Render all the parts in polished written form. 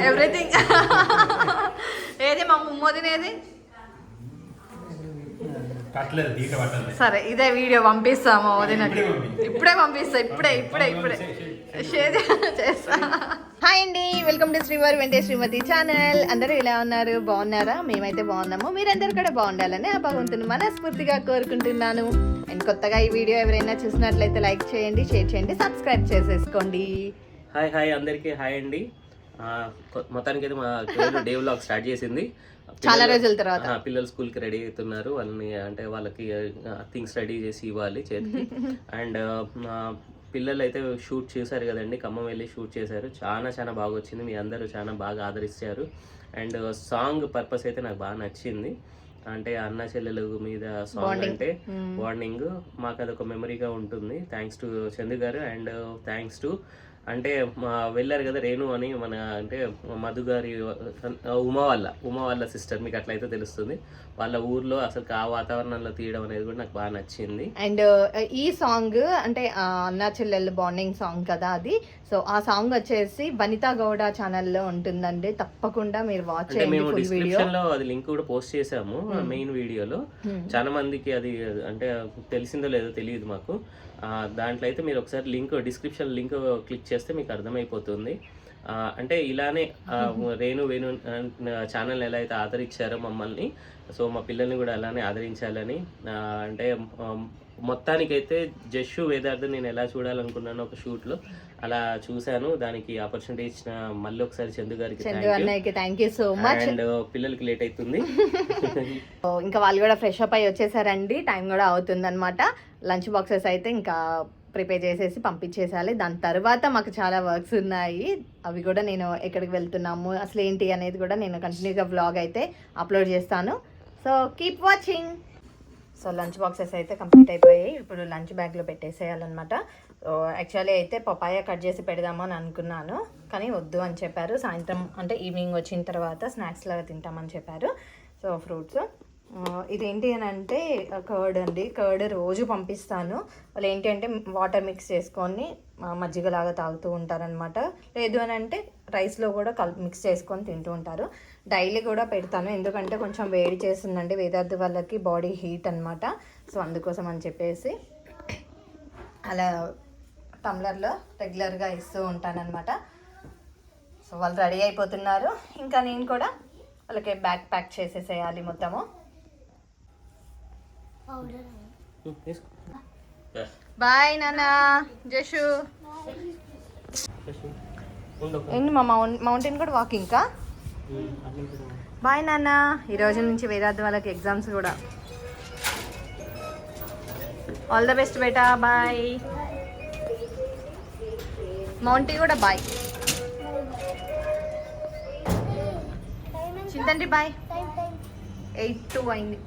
Everything. ఏది మా ముమ్మోదినేది? సరే ఇదే వీడియో పంపిస్తాము వదినకి. ఇప్పుడే పంపిస్తా. ఇప్పుడే షేర్ చేస్తా. హాయ్ అండి, వెల్కమ్ టు శ్రీవారి వెంటే శ్రీమతి ఛానల్. అందరూ ఇలా ఉన్నారు, బాగున్నారా? మేమైతే బాగున్నాము. మీరందరూ కూడా బాగుండాలని ఆ భగవంతుని మనస్ఫూర్తిగా కోరుకుంటున్నాను. అండ్ కొత్తగా ఈ వీడియో ఎవరైనా చూసినట్లయితే లైక్ చేయండి, షేర్ చేయండి, సబ్స్క్రైబ్ చేసేసుకోండి. హాయ్ అందరికీ హాయ్ అండి. మొత్తానికి అయితే మా డే వ్లాగ్ స్టార్ట్ చేసింది. చాలా రోజుల తర్వాత పిల్లలు స్కూల్కి రెడీ అవుతున్నారు. వాళ్ళకి థింగ్స్ రెడీ చేసి ఇవ్వాలి చేతికి. అండ్ పిల్లలు అయితే షూట్ చేశారు కదండి, ఖమ్మం వెళ్ళి షూట్ చేశారు. చాలా బాగా వచ్చింది. మీ అందరూ చాలా బాగా ఆదరిస్తారు. అండ్ సాంగ్ పర్పస్ అయితే నాకు బాగా నచ్చింది. అంటే అన్న చెల్లెలు మీద సాంగ్ అంటే బాండింగ్ మాకు అదొక మెమరీగా ఉంటుంది. థ్యాంక్స్ టు చందు గారు. అండ్ థ్యాంక్స్ టు అంటే వెళ్ళారు కదా రేణు అని, మన అంటే మధు గారి ఉమా వాళ్ళ సిస్టర్, మీకు అట్లయితే తెలుస్తుంది. వాళ్ళ ఊర్లో అసలు ఆ వాతావరణంలో తీయడం అనేది కూడా నాకు బాగా నచ్చింది. అండ్ ఈ సాంగ్ అంటే అన్నా చెల్లెళ్ళు బాండింగ్ సాంగ్ కదా అది. సో ఆ సాంగ్ వచ్చేసి వనితా గౌడ ఛానల్లో ఉంటుందండి, తప్పకుండా మీరు వాచ్ చేయండి. మేము డిస్క్రిప్షన్ లో అది లింక్ కూడా పోస్ట్ చేసాము మెయిన్ వీడియోలో. చాలా మందికి అది అంటే తెలిసిందో లేదో తెలియదు మాకు. దాంట్లో అయితే మీరు ఒకసారి డిస్క్రిప్షన్ లింక్ క్లిక్ చేస్తే మీకు అర్థమైపోతుంది. అంటే ఇలానే వేణు ఛానల్ ఎలా అయితే ఆదరించారో మమ్మల్ని, సో మా పిల్లల్ని కూడా అలానే ఆదరించాలని. అంటే మొత్తానికైతే జస్సు వేదార్థ నేను ఎలా చూడాలనుకున్నాను ఒక షూట్లో, అలా చూశాను. దానికి ఆపర్చునిటీ ఇచ్చిన మళ్ళీ ఒకసారి చందు గారికి thank you so much. And పిల్లలకి లేట్ అవుతుంది. ఇంకా వాళ్ళు కూడా ఫ్రెష్ అప్ అయ్యి వచ్చేసారండి, టైం కూడా అవుతుంది అనమాట. లంచ్ బాక్సెస్ అయితే ఇంకా ప్రిపేర్ చేసేసి పంపించేసాలి. దాని తర్వాత మాకు చాలా వర్క్స్ ఉన్నాయి, అవి కూడా నేను ఎక్కడికి వెళ్తున్నాము అసలు ఏంటి అనేది కూడా నేను కంటిన్యూగా వ్లాగ్ అయితే అప్లోడ్ చేస్తాను. So keep watching. So lunch boxes అయితే కంప్లీట్ అయిపోయాయి. ఇప్పుడు లంచ్ బ్యాగ్లో పెట్టేసేయాలన్నమాట. సో యాక్చువల్లీ అయితే పపాయ కట్ చేసి పెడదాము అని అనుకున్నాను, కానీ వద్దు అని చెప్పారు. సాయంత్రం అంటే ఈవినింగ్ వచ్చిన తర్వాత స్నాక్స్ లాగా తింటామని చెప్పారు. సో ఫ్రూట్స్ ఇదేంటి అని అంటే కర్డ్ అండి. కర్డ్ రోజు పంపిస్తాను. వాళ్ళు ఏంటి అంటే వాటర్ మిక్స్ చేసుకొని మజ్జిగలాగా తాగుతూ ఉంటారనమాట. లేదు అని అంటే రైస్లో కూడా మిక్స్ చేసుకొని తింటూ ఉంటారు. డైలీ కూడా పెడతాను, ఎందుకంటే కొంచెం వేడి చేస్తుందండి వేదార్థి వాళ్ళకి, బాడీ హీట్ అనమాట. సో అందుకోసం అని చెప్పేసి అలా టమ్లర్లో రెగ్యులర్గా ఇస్తూ ఉంటానన్నమాట. సో వాళ్ళు రెడీ అయిపోతున్నారు, ఇంకా నేను కూడా వాళ్ళకి బ్యాగ్ ప్యాక్ చేసేసేయాలి మొత్తము. బాయ్ నానా. జషు ఏంటి మా మౌంటైన్ కూడా వాకింగ్ కా? బాయ్ నాన్న. ఈరోజు నుంచి వేదార్థి వాళ్ళకి ఎగ్జామ్స్ కూడా. ఆల్ ద బెస్ట్ బేటా, బాయ్. మౌంటీ కూడా బాయ్. చింతండి బాయ్. 8:02 అయింది.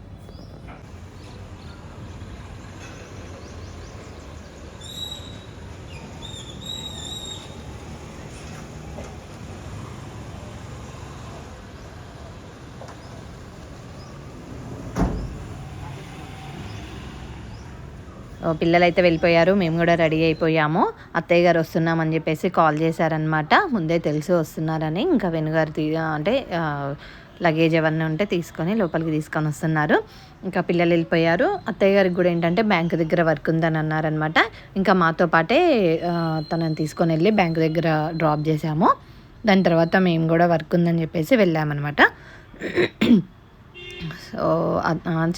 పిల్లలైతే వెళ్ళిపోయారు, మేము కూడా రెడీ అయిపోయాము. అత్తయ్య గారు వస్తున్నామని చెప్పేసి కాల్ చేశారనమాట. ముందే తెలిసి వస్తున్నారని. ఇంకా వెనుగారు అంటే లగేజ్ అవన్నీ ఉంటే తీసుకొని లోపలికి తీసుకొని వస్తున్నారు. ఇంకా పిల్లలు వెళ్ళిపోయారు. అత్తయ్య గారికి కూడా ఏంటంటే బ్యాంక్ దగ్గర వర్క్ ఉందని అన్నారనమాట. ఇంకా మాతో పాటే తనని తీసుకొని వెళ్ళి బ్యాంక్ దగ్గర డ్రాప్ చేసాము. దాని తర్వాత మేము కూడా వర్క్ ఉందని చెప్పేసి వెళ్ళామన్నమాట. సో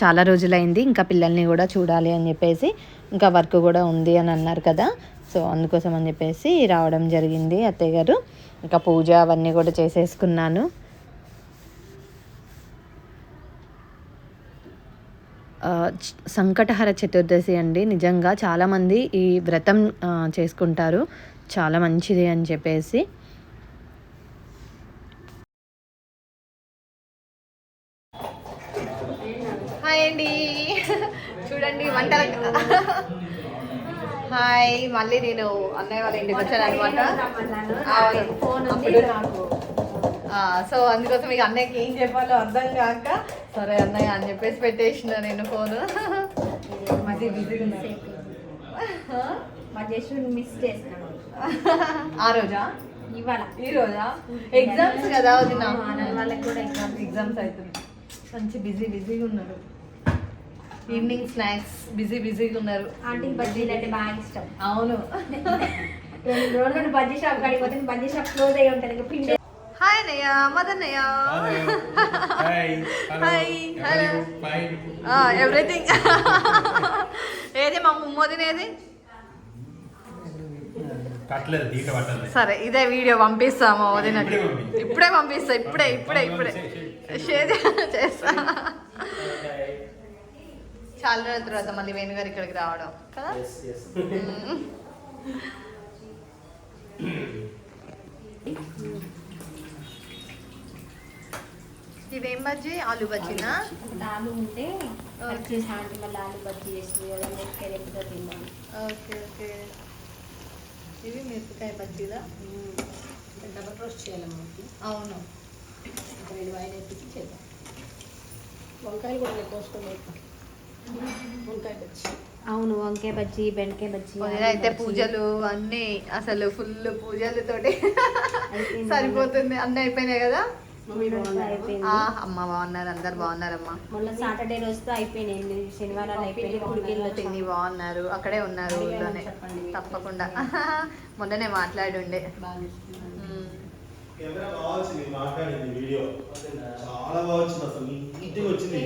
చాలా రోజులైంది, ఇంకా పిల్లల్ని కూడా చూడాలి అని చెప్పేసి, ఇంకా వర్క్ కూడా ఉంది అని అన్నారు కదా. సో అందుకోసం అని చెప్పేసి రావడం జరిగింది అత్తయ్య గారు. ఇంకా పూజ అవన్నీ కూడా చేసేసుకున్నాను. సంకటహర చతుర్దశి అండి, నిజంగా చాలామంది ఈ వ్రతం చేసుకుంటారు, చాలా మంచిది అని చెప్పేసి. హాయ్ అండి, చూడండి వంటలు. హాయ్, మళ్ళీ నేను అన్నయ్య వాళ్ళ ఇంటికి వచ్చాను అనమాట. సో అందుకోసం మీకు అన్నయ్యకి ఏం చెప్పాలో అర్థం కాక సరే అన్నయ్య అని చెప్పేసి పెట్టేసిన నేను ఫోను. మధ్య బిజీగా మా జస్ట్ మిస్ చేసినాను ఆ రోజా. ఇవాళ ఈ రోజా ఎగ్జామ్స్ కదా వదిన వాళ్ళకి కూడా ఎగ్జామ్స్ ఎగ్జామ్స్ అవుతుంది మంచి బిజీగా ఉన్నారు ఈవినింగ్ స్నాక్స్ బిజీగా ఉన్నారు ఆంటీకి బజ్జీలు అంటే బాగా ఇష్టం. అవును 2 రోజులు బజ్జీ షాప్ కాడికి పోతే బజ్జీ షాప్ క్లోజ్ అయ్యి ఉంటుంది ఇంకా పిండి. హాయ్ నయ్య మదన్నయ్య హాయ్ హలో ఎవ్రీథింగ్ ఏది మా ముమ్మోదినేది కట్టలేదు దీట పట్టలేదు. సరే ఇదే వీడియో పంపిస్తాము వదినకి ఇప్పుడే పంపిస్తా ఇప్పుడే షేర్ చేస్తా చాలా రోజుల తర్వాత మళ్ళీ వేణుగారు ఇక్కడికి రావడం కదా ఇవేం బజ్జీ ఆలు బజ్జీనా ఆలు ఉంటే వచ్చేసి ఆంటీ మళ్ళీ ఆలు బజ్జీ చేస్తుంది కదా ఎక్కువ తిందాం. ఓకే ఇవి మిరపకాయ బజ్జీలా డబల్ రోస్ట్ చేయాలమ్మా. అవును 2 ఆయిల్ ఎత్తికి చేద్దాం. వంకాయలు కూడా కోసుకొని వంకాయ బజ్జీ. అవును వంకాయ బజ్జీ బెండకాయ బజ్జీ. అయితే పూజలు అన్నీ అసలు ఫుల్ పూజలతోటి సరిపోతుంది అన్నీ అయిపోయినాయి కదా అమ్మ బాగున్నారు అందరు బాగున్నారమ్మా మొన్న సాటర్డే రోజుతో అయిపోయినాయి శనివారాలు అయిపోయినాయి. తిని బాగున్నారు అక్కడే ఉన్నారు ఊళ్ళోనే తప్పకుండా మొన్ననే మాట్లాడుండే కెమెరా బాగా వచ్చింది మాట్లాడింది వీడియో చాలా బాగా వచ్చింది అసలు నీట్గా వచ్చింది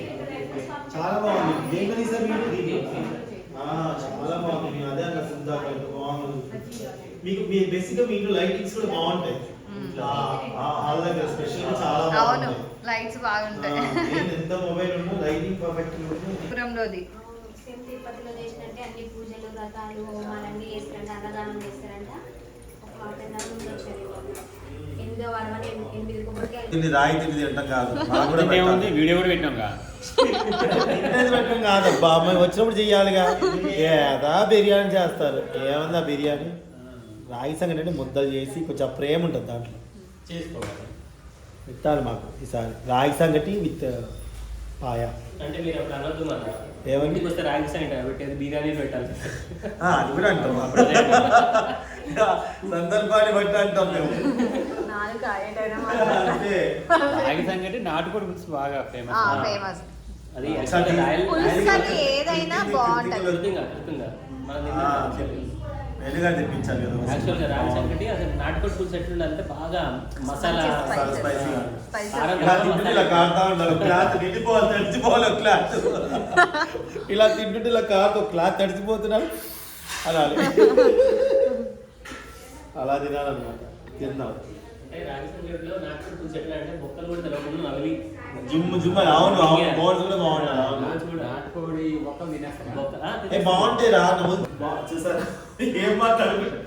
చాలా బాగుంది దేంట్లో తీసారు వీడియో చాలా బాగుంది నేను అదే అన్న సిద్ధార్థ బాగుంది మీకు మీ బేసిక్గా మీ ఇంట్లో లైటింగ్స్ కూడా బాగుంటాయి హాల్ దగ్గర స్పెషల్ చాలా అవును బాగుంటాయి లైట్స్ బాగుంటాయి ఎంత మొబైల్ ఉన్నా లైటింగ్ పర్ఫెక్ట్ ఉంటుంది పురంలోది సేమ్ తిరుపతిలో చేసినట్టే అన్ని పూజలు వ్రతాలు హోమాలన్నీ చేస్తారంట అన్నదానం చేస్తారంట. ఒక హాఫ్ అన్ అవర్ ముందు వచ్చారు 8వ వారం అని 8 కొబ్బరికాయలు ఇది రాయి తిండి తింటాం కాదు మాకు కూడా ఏముంది వీడియో కూడా పెట్టాం పెట్టడం కాదబ్బా అమ్మాయి వచ్చినప్పుడు చెయ్యాలిగా ఏదా బిర్యానీ చేస్తారు ఏమన్నా బిర్యానీ రాగి సంగటి అంటే ముద్దలు చేసి కొంచెం ప్రేమ ఉంటుంది దాంట్లో చేసుకోవాలి. పెట్టాలి మాకు ఈసారి రాగి సంగటి విత్ పాయ అంటే మీరు అప్పుడు అనొద్దు మన ఏమని? ఇంటికి వస్తే రాగి సంగటి పెట్టేది బిర్యానీ పెట్టాలి. అది కూడా అంటాం సందర్భాన్ని బట్టి అంటాం మేము అంటే రాగి సంగటి నాటుకోడి పులుసు బాగా ఫేమస్. ఫేమస్ అది పులుసు అని ఏదైనా బాగుంటది గుర్తుంగా మనం తిన్నాం. వెలుగా తెప్పించాలి కదా యాక్చువల్గా రాగి సంగటి అసలు నాటుకోడి పులుసు ఎట్లుండాలంటే బాగా మసాలా మంచి స్పైసీ కారం ఇలా కారం తింటుంటే ఇలా కారుతా ఉండాలి క్లాత్ నిండిపోవాలి తడిచిపోవాలి ఒక క్లాత్ ఇలా తింటుంటే ఇలా కాదు క్లాత్ తడిచిపోతున్నాను అనాలి అలా తినాలన్నమాట తిన్నాం అంటే రాగి సంగటిలో నాటుకోడి పులుసు ఎట్లా అంటే బొక్కలు కూడా తెలవకుండా నవలి జిమ్ అవును అవును బోన్స్ కూడా బాగుంటుంది అవును నాటుకోడి ఒక్క తినేస్తాం. ఏ బాగుంటాయి రా నువ్వు చూసారా ఏం మాట్లాడుకుంటా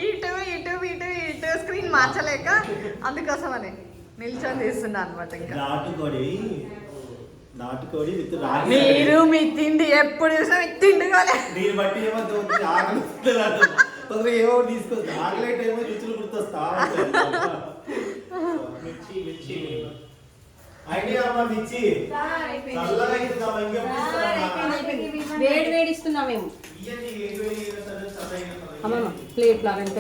ఇటు స్క్రీన్ మార్చలేక అందుకోసమని నిల్చొని తీస్తున్నా అనమాట ఇంకా నాటుకోడి విత్ రాగి మీరు మీ తిండి ఎప్పుడు చూసినా మీ తిండి కోలే దీన్ని బట్టి ఏమవుతుంది ఆకలి తొందరగా ఏమో తీసుకొస్తా ఆకలి టైం రుచులు గుర్తొస్తా మిర్చి ఐడియా అమ్మా మిర్చి చల్లగా ఇస్తామా ఇంకేం వేడి ఇస్తున్నాం మేము. ఇవన్నీ వేడి వేడి అమ్మమ్మ ప్లేట్ లాగా ఎంత